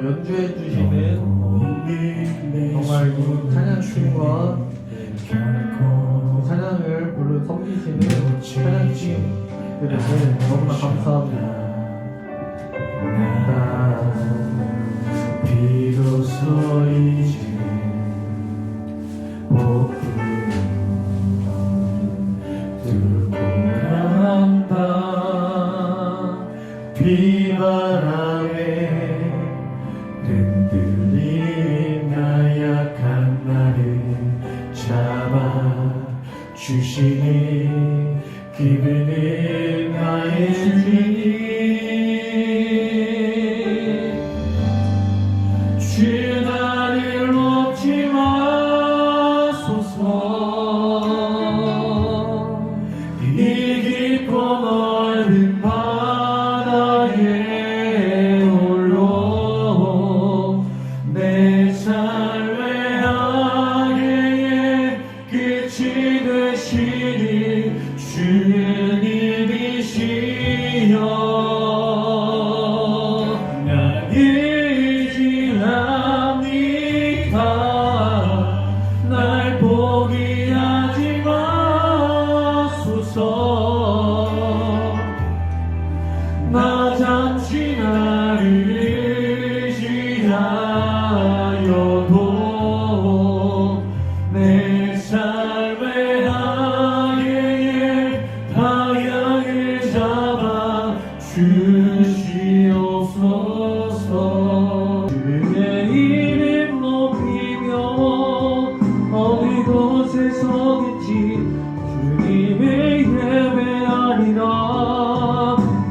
연주해 주시는 정말 이 찬양팀과 찬양을 섬기시는 찬양팀들에게 너무나 감사합니다. 비로소 이제 복음을 들고 난다. 비바람에 흔들린 나약한 나를 잡아 주시니 기분은 나의 주님. 주 나를 놓지 마소서. 이 깊고 넓은 바다에 홀로 내 삶의 항해의 끝이 되시니 주님이시여. 나는 의지합니다. 날 포기하지 마소서. 나 잠시 나를 의지하여도 내 삶의 방향을 잡아 주시옵소서. 주의 이름 높이며 어느 곳에 서겠지. 주님의 예배하리라.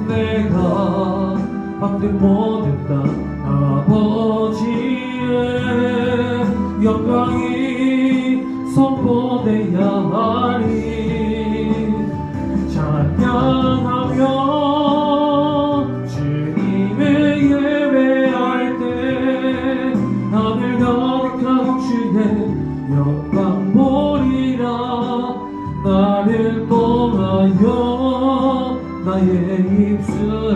내가 받든 모든 땅 아버지의 영광이 선포되야 하리. 찬양하며 주님의 예배할 때 하늘 가득한 주의 영광 보리라. 나를 통하여 나의 입술을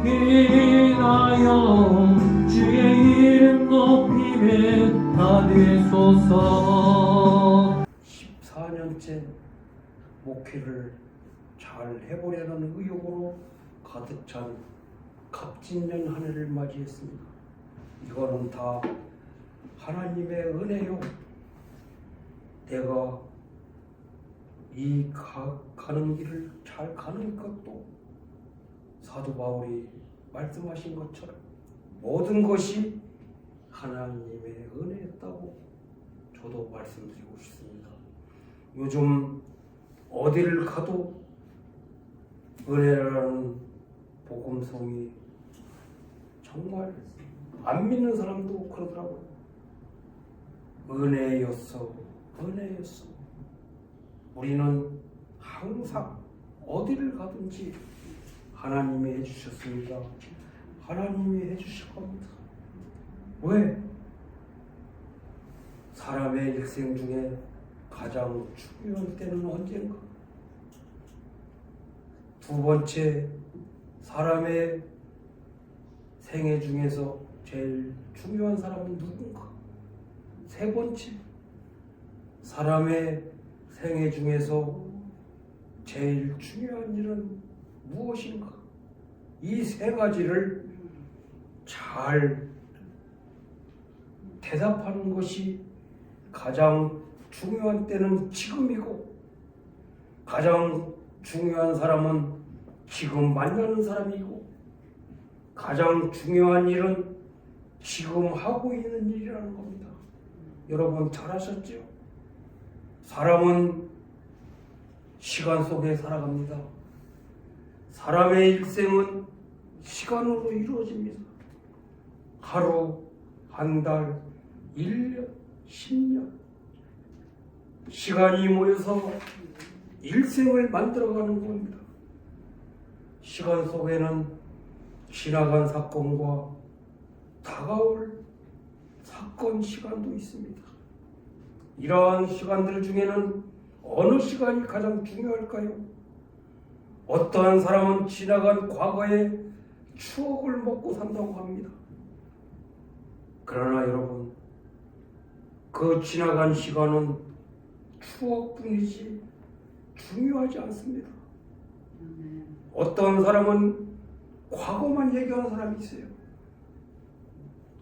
인하여 주의 이름 높이며 하리소서. 14년째 목회를 잘 해보려는 의욕으로 가득 찬 갑진년 한 해를 맞이했습니다. 이거는 다 하나님의 은혜요. 내가 이 가는 길을 잘 가는 것도 사도 바울이 말씀하신 것처럼 모든 것이 하나님의 은혜였다고 저도 말씀드리고 싶습니다. 요즘 어디를 가도 은혜라는 복음성이 정말 안 믿는 사람도 그러더라고요. 은혜였어, 은혜였어. 우리는 항상 어디를 가든지 하나님이 해주셨습니다. 하나님이 해주실 겁니다. 왜? 사람의 일생 중에 가장 중요한 때는 언젠가? 두 번째, 사람의 생애 중에서 제일 중요한 사람은 누군가? 세 번째, 사람의 생애 중에서 제일 중요한 일은 무엇인가? 이 세 가지를 잘 대답하는 것이 가장 중요한 때는 지금이고, 가장 중요한 사람은 지금 만나는 사람이고, 가장 중요한 일은 지금 하고 있는 일이라는 겁니다. 여러분 잘 아셨죠? 사람은 시간 속에 살아갑니다. 사람의 일생은 시간으로 이루어집니다. 하루, 한 달, 1년, 10년. 시간이 모여서 일생을 만들어가는 겁니다. 시간 속에는 지나간 사건과 다가올 사건 시간도 있습니다. 이러한 시간들 중에는 어느 시간이 가장 중요할까요? 어떠한 사람은 지나간 과거의 추억을 먹고 산다고 합니다. 그 지나간 시간은 추억뿐이지 중요하지 않습니다. 어떤 사람은 과거만 얘기하는 사람이 있어요.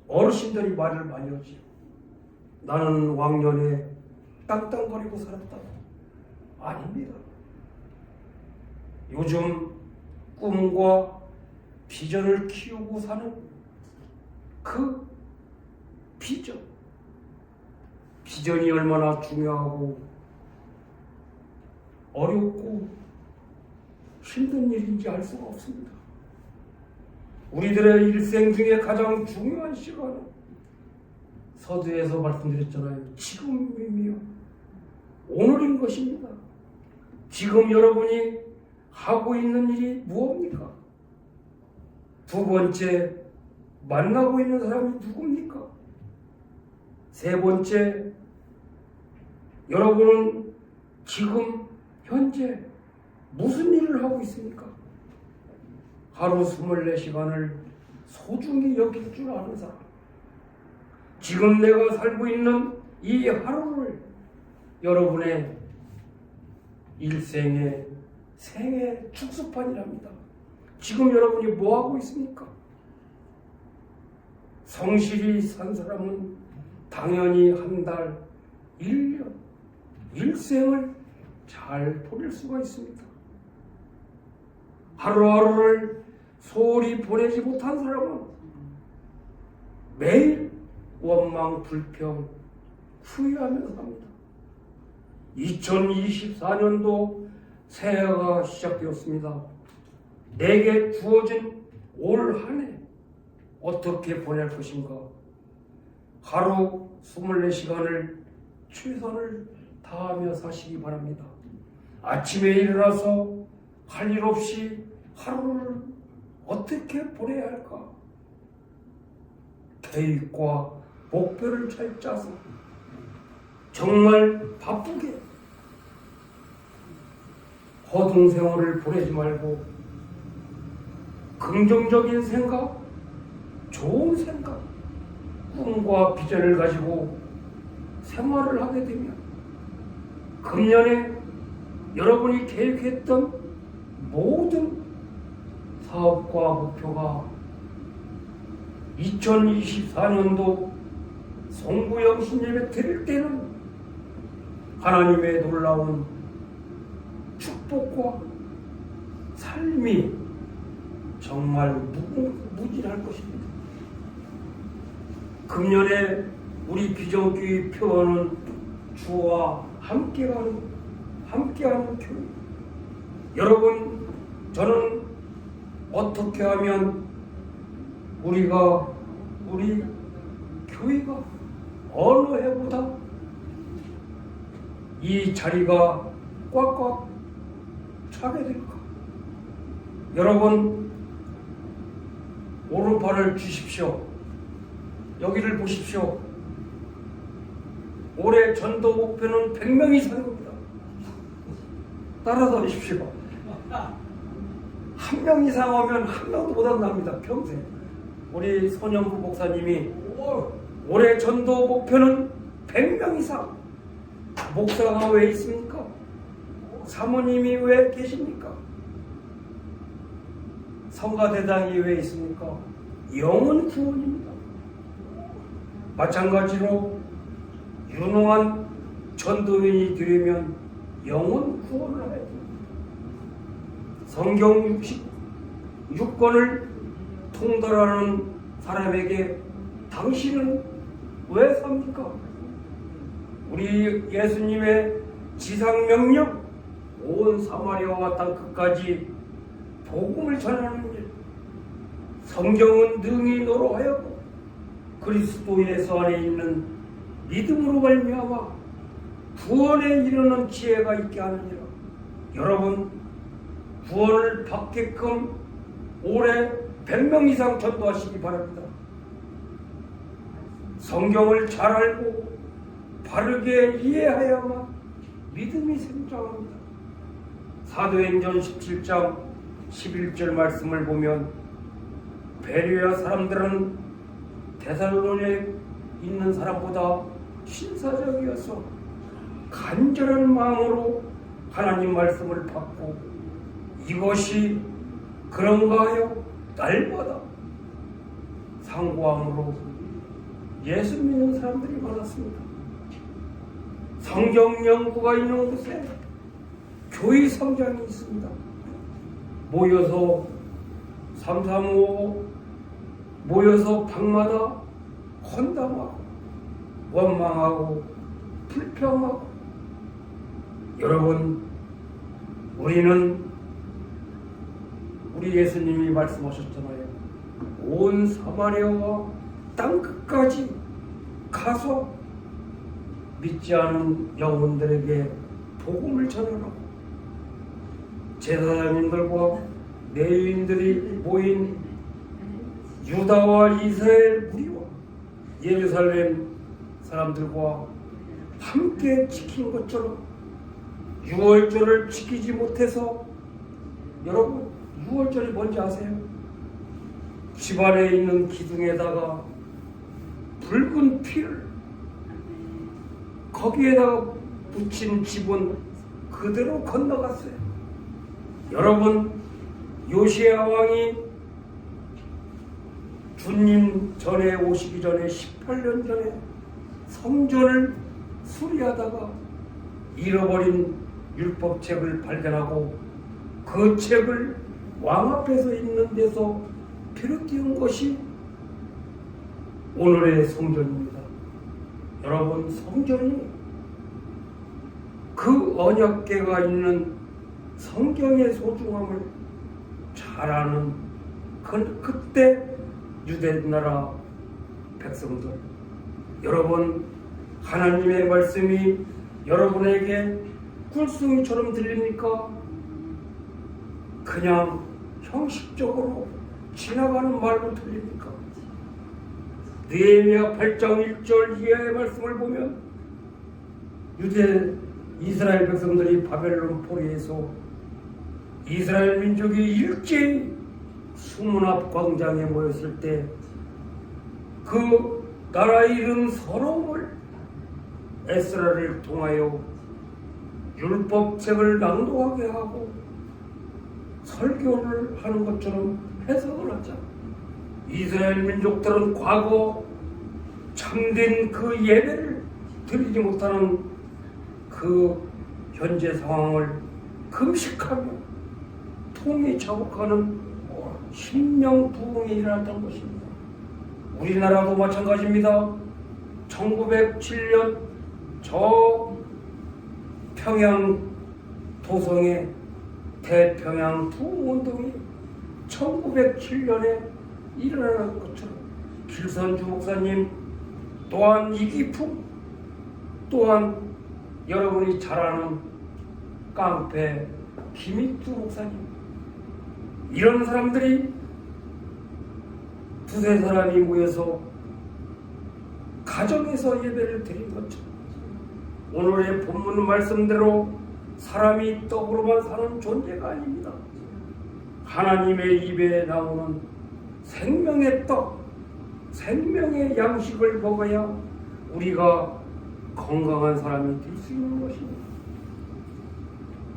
어르신들이 말을 많이 하지요. 나는 왕년에 땅땅거리고 살았다. 아닙니다. 요즘 꿈과 비전을 키우고 사는 그 비전이 얼마나 중요하고 어렵고 힘든 일인지 알 수가 없습니다. 우리들의 일생 중에 가장 중요한 시간은 서두에서 말씀드렸잖아요. 지금이며 오늘인 것입니다. 지금 여러분이 하고 있는 일이 무엇입니까? 두 번째, 만나고 있는 사람이 누굽니까? 세 번째, 여러분은 지금 현재 무슨 일을 하고 있습니까? 하루 24시간을 소중히 여길 줄 아는 사람, 지금 내가 살고 있는 이 하루를 여러분의 일생의 생애 축소판이랍니다. 지금 여러분이 뭐하고 있습니까? 성실히 산 사람은 당연히 한 달, 1년, 일생을 잘 보낼 수가 있습니다. 하루하루를 소홀히 보내지 못한 사람은 매일 원망, 불평, 후회하면서 삽니다. 2024년도 새해가 시작되었습니다. 내게 주어진 올 한 해 어떻게 보낼 것인가? 하루 24시간을 최선을 다하며 사시기 바랍니다. 아침에 일어나서 할 일 없이 하루를 어떻게 보내야 할까? 계획과 목표를 잘 짜서 정말 바쁘게 허둥 생활을 보내지 말고 긍정적인 생각, 좋은 생각, 꿈과 비전을 가지고 생활을 하게 되면 금년에 여러분이 계획했던 모든 사업과 목표가 2024년도 송구영신 예배 드릴 때는 하나님의 놀라운 축복과 삶이 정말 무진할 것입니다. 금년에 우리 비전교회 표어는 주와 함께하는 교회. 여러분, 저는 어떻게 하면 우리 교회가 어느 해보다 이 자리가 꽉꽉 차게 될까? 여러분, 오른팔을 주십시오. 여기를 보십시오. 올해 전도 목표는 100명 이상입니다. 따라다니십시오. 한 명 이상 오면 한 명도 못 만납니다. 평생. 우리 손영부 목사님이 올해 전도 목표는 100명 이상. 목사가 왜 있습니까? 사모님이 왜 계십니까? 성가대장이 왜 있습니까? 영혼 구원입니다. 마찬가지로 유능한 전도인이 되려면 영혼 구원을 해야 됩니다. 성경 66권을 통달하는 사람에게 당신은 왜 삽니까? 우리 예수님의 지상명령, 온 사마리아와 땅 끝까지 복음을 전하는 일, 성경은 능히 너로 하여금 그리스도 예수 안에 있는 믿음으로 말미암아 구원에 이르는 지혜가 있게 하느니라. 여러분, 구원을 받게끔 올해 100명 이상 전도하시기 바랍니다. 성경을 잘 알고 바르게 이해하여야만 믿음이 생장합니다. 사도행전 17장 11절 말씀을 보면 베레아 사람들은 데살로니에 있는 사람보다 신사적이어서 간절한 마음으로 하나님 말씀을 받고 이것이 그런가 하여 날마다 상고함으로 예수 믿는 사람들이 많았습니다. 성경 연구가 있는 곳에 교회 성장이 있습니다. 모여서 335 모여서 방마다 헌담하고 원망하고 불평하고 여러분 우리는 우리 예수님이 말씀하셨잖아요. 온 사마리아와 땅끝까지 가서 믿지 않은 영혼들에게 복음을 전하라고 제사장님들과 레위인들이 모인 유다와 이스라엘 무리와 예루살렘 사람들과 함께 지킨 것처럼 유월절을 지키지 못해서 여러분 유월절이 뭔지 아세요? 집안에 있는 기둥에다가 붉은 피를 거기에다가 붙인 집은 그대로 건너갔어요. 여러분 요시야 왕이 주님 전에 오시기 전에 18년 전에 성전을 수리하다가 잃어버린 율법책을 발견하고 그 책을 왕 앞에서 있는 데서 피를 띄운 것이 오늘의 성전입니다. 여러분 성전이 그 언약궤가 있는 성경의 소중함을 잘 아는 그때 유대나라 백성들 여러분 하나님의 말씀이 여러분에게 꿀송이처럼 들립니까? 그냥 형식적으로 지나가는 말로 들립니까? 느헤미야 8장 1절 이하의 말씀을 보면 이스라엘 백성들이 바벨론 포로에서 이스라엘 민족이 일제히 수문 앞 광장에 모였을 때 그 나라의 이름 서러움을 에스라를 통하여 율법책을 낭독하게 하고 설교를 하는 것처럼 해석을 하자. 이스라엘 민족들은 과거 참된 그 예배를 드리지 못하는 그 현재 상황을 금식하며 통이 자복하는 심령부흥이 일어났던 것입니다. 우리나라도 마찬가지입니다. 1907년 저 평양 도성의 대평양 부흥운동이 1907년에 일어나는 것처럼 길선주 목사님 또한 이기풍 또한 여러분이 잘 아는 깡패 김익두 목사님 이런 사람들이 두세 사람이 모여서 가정에서 예배를 드린 것처럼 오늘의 본문 말씀대로 사람이 떡으로만 사는 존재가 아닙니다. 하나님의 입에 나오는 생명의 떡, 생명의 양식을 먹어야 우리가 건강한 사람이 될 수 있는 것입니다.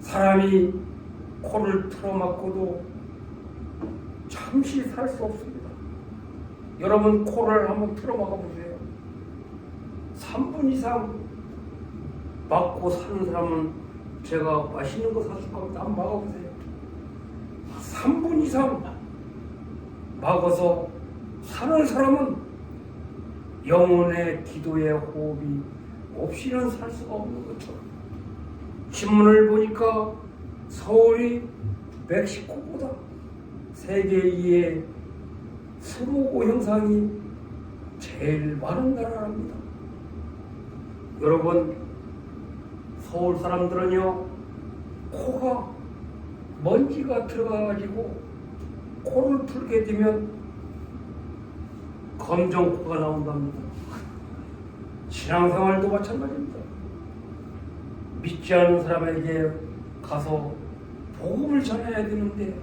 사람이 코를 틀어막고도 잠시 살 수 없습니다. 여러분 코를 한번 틀어막아 보세요. 3분 이상 막고 사는 사람은 제가 맛있는 거 사줄 겁니다. 한번 막아보세요. 3분 이상 막아서 사는 사람은 영혼의 기도의 호흡이 없이는 살 수가 없는 것처럼 신문을 보니까 서울이 멕시코보다 세계 2의 스모그 형상이 제일 많은 나라랍니다. 여러분 서울 사람들은요 코가 먼지가 들어가가지고 코를 풀게 되면 검정코가 나온답니다. 신앙생활도 마찬가지입니다. 믿지 않는 사람에게 가서 복음을 전해야 되는데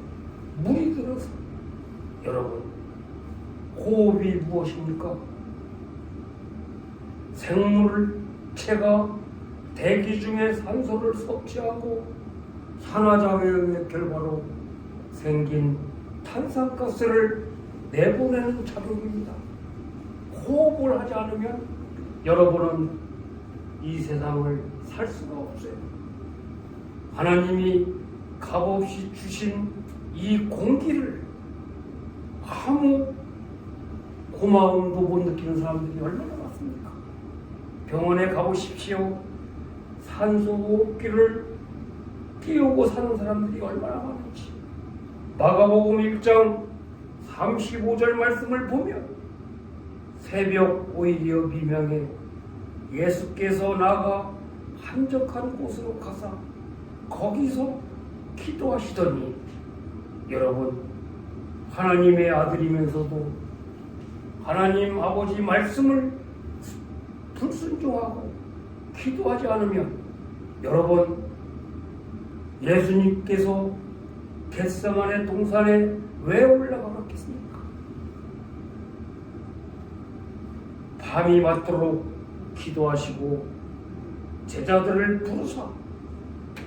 물이 들어서 여러분 호흡이 무엇입니까? 생물체가 대기 중에 산소를 섭취하고 산화작용의 결과로 생긴 탄산가스를 내보내는 작용입니다. 호흡을 하지 않으면 여러분은 이 세상을 살 수가 없어요. 하나님이 값없이 주신 이 공기를 아무 고마움도 못 느끼는 사람들이 얼마나 많습니까? 병원에 가보십시오. 산소 호흡기를 띄우고 사는 사람들이 얼마나 많은지. 마가복음 1장 35절 말씀을 보면 새벽 오히려 미명에 예수께서 나가 한적한 곳으로 가사 거기서 기도하시더니, 여러분, 하나님의 아들이면서도 하나님 아버지 말씀을 불순종하고 기도하지 않으면 여러분, 예수님께서 겟세마네 동산에 왜 올라가겠습니까? 밤이 맞도록 기도하시고 제자들을 부르사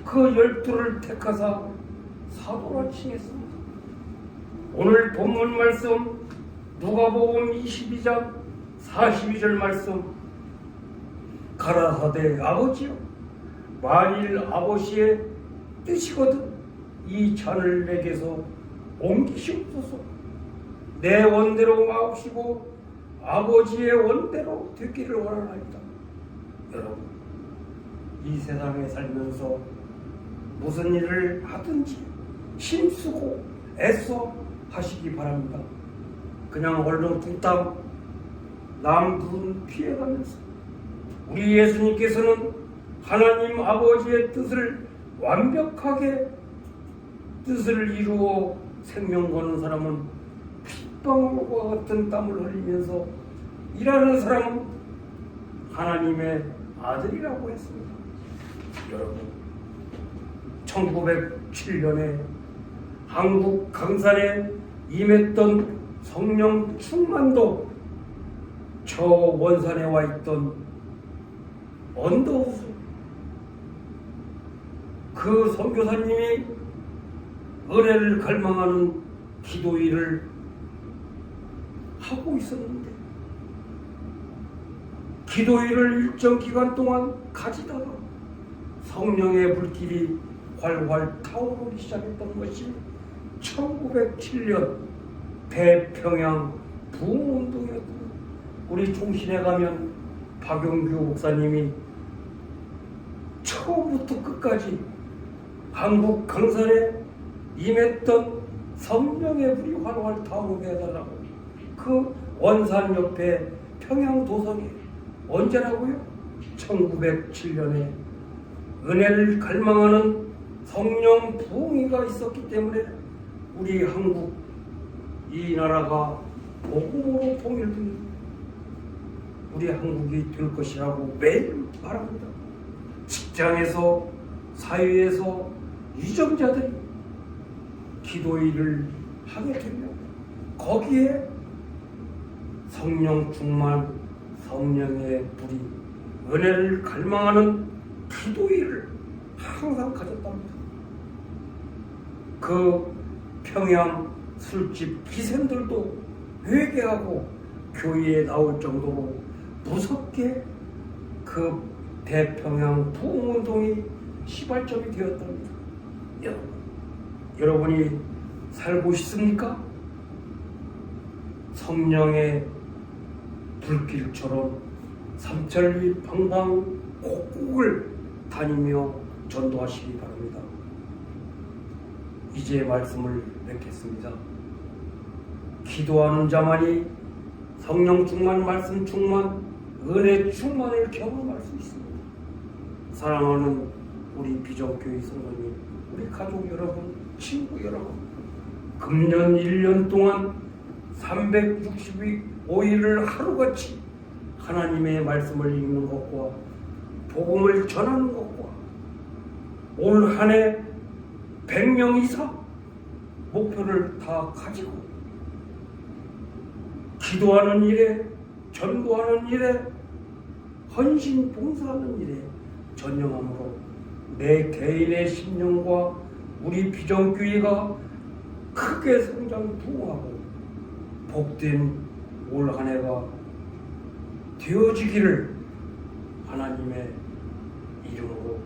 그 12를 택하사 사도라 칭했습니다. 오늘 본문 말씀 누가복음 22장 42절 말씀, 가라사대 아버지여, 만일 아버지의 뜻이거든 이 잔을 내게서 옮기시옵소서. 내 원대로 마옵시고 아버지의 원대로 되기를 원하나이다. 여러분, 이 세상에 살면서 무슨 일을 하든지 힘쓰고 애써 하시기 바랍니다. 그냥 얼렁뚱땅 남 눈 피해가면서 우리 예수님께서는 하나님 아버지의 뜻을 완벽하게 뜻을 이루어 생명 거는 사람은 핏방울과 같은 땀을 흘리면서 일하는 사람은 하나님의 아들이라고 했습니다. 여러분, 1907년에 한국 강산에 임했던 성령 충만도 저 원산에 와 있던 언더우스 그 선교사님이 은혜를 갈망하는 기도일을 하고 있었는데, 기도일을 일정 기간 동안 가지다가 성령의 불길이 활활 타오르기 시작했던 것이 1907년 대평양 부흥운동이었습니다. 우리 종신에 가면 박용규 목사님이 처음부터 끝까지 한국 강산에 임했던 성령의 불이 활활 타오르게 해달라고, 그 원산 옆에 평양도성에 언제라고요? 1907년에 은혜를 갈망하는 성령 부흥회가 있었기 때문에 우리 한국, 이 나라가 복음으로 통일된 우리 한국이 될 것이라고 매일 말합니다. 직장에서, 사회에서 유정자들이 기도일을 하게 되면 거기에 성령 충만, 성령의 불이, 은혜를 갈망하는 기도일을 항상 가졌답니다. 그 평양 술집 기생들도 회개하고 교회에 나올 정도로 무섭게 그 대평양 부흥운동이 시발점이 되었답니다. 여러분이 살고 싶습니까? 성령의 불길처럼 삼천리 방방 곳곳을 다니며 전도하시기 바랍니다. 이제 말씀을 맺겠습니다. 기도하는 자만이 성령 충만, 말씀 충만, 은혜 충만을 경험할 수 있습니다. 사랑하는 우리 비전교회 성도님, 우리 가족 여러분, 친구 여러분, 금년 1년 동안 365일을 하루같이 하나님의 말씀을 읽는 것과 복음을 전하는 것과 올 한 해 100명 이상 목표를 다 가지고 기도하는 일에, 전도하는 일에 헌신 봉사하는 일에 전념함으로 내 개인의 심령과 우리 비전교회가 크게 성장 부흥하고 복된 올 한 해가 되어지기를 하나님의 이름으로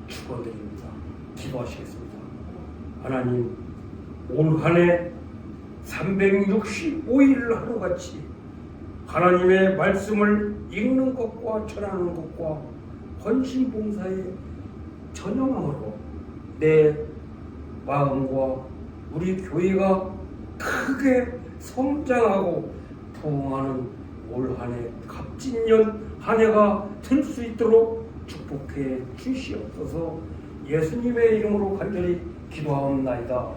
축원드립니다. 기도하시겠습니다. 하나님, 올 한 해 365일 하루같이 하나님의 말씀을 읽는 것과 전하는 것과 헌신봉사에 전념함으로 내 마음과 우리 교회가 크게 성장하고 부흥하는 올 한 해 갑진년 한 해가 될 수 있도록 축복해 주시옵소서. 예수님의 이름으로 간절히 기도하옵나이다.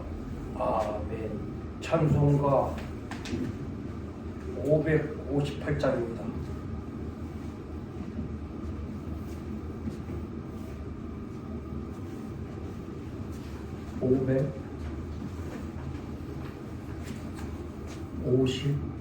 아멘. 찬송가 558장입니다. (550)